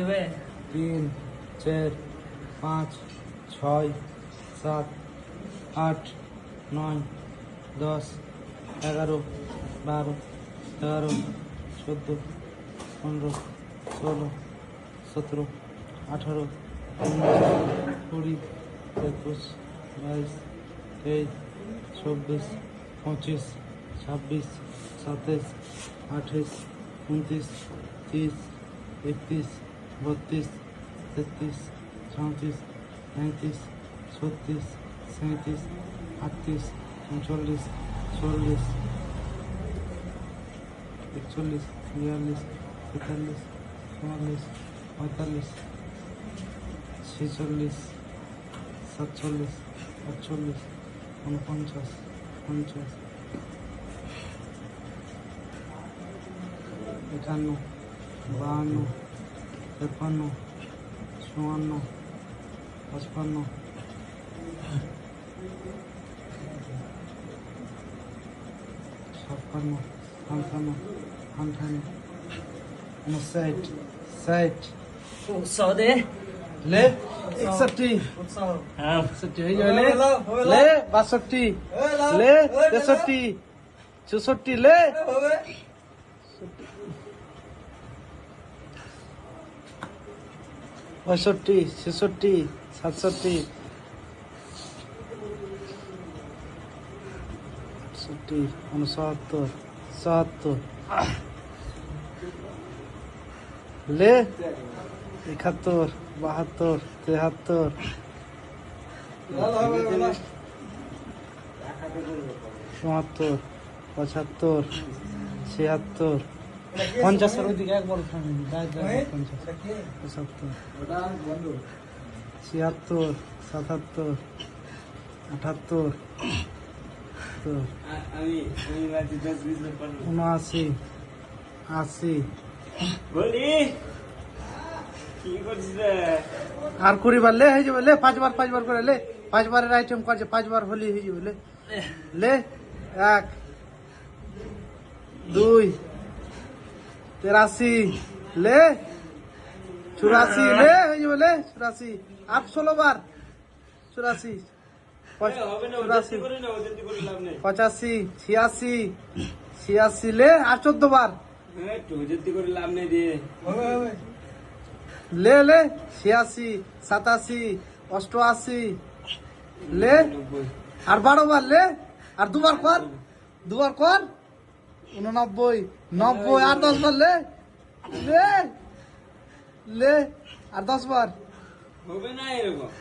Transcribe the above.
3 4 5 6 7 8 9 10 11 12 13 14 15 16 17 18 19 20 21 22 23 24 25 26 27 28 29 30 31 32 33 34 35 36 37 38 39 40 41 42 43 44 45 46 47 48 49 50 51 52 53 54 55 56 57 58 59 60 60 ले 61 61 हो जाए ले 62 ले 63 64 ले 65 66 67 68 69 70 ले 71 72 73 74 75 76 50 ওইদিকে একবার 50 75 76 77 78 79 80 আর 20 বার লে হয়ে যাবে লে 5 বার করে লে 5 বারের আইটেম কাজে 5 বার হলি হয়ে যাবে লে লে 1 2 83 লে 84 লে হয়ে যাবে লে 84 আর 16 বার 84 85 86 লে আর 14 বার ले ले 86 87 88 ले আর 12 বার ले আর দুবার কর 89 90 আর 10 বার ले ले ले আর 10 বার হবে না এরকম